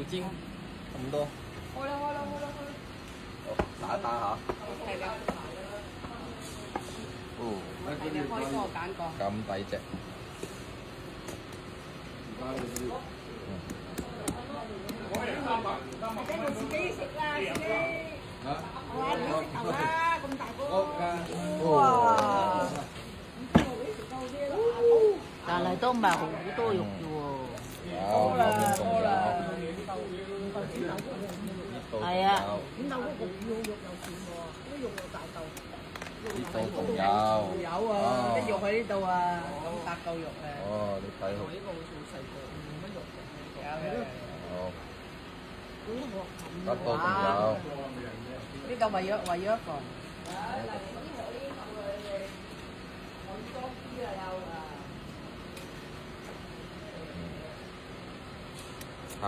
煎咁多。開啦開啦開啦開啦！好，打一打下。係㗎。哦，係㗎，開過揀過。咁抵隻。即係自己食啦，自己。哇！你食頭啦，咁大個。哇！但係都唔係好多肉嘅喎。多啦，多啦。係啊。點解嗰個要肉又甜喎？啲肉又大嚿。呢度仲有。有啊，啲肉喺呢度啊，咁大嚿肉啊。哦，你睇好。呢個好細個，冇乜肉嘅。有。好。呢得到仲有。度為咗一個。下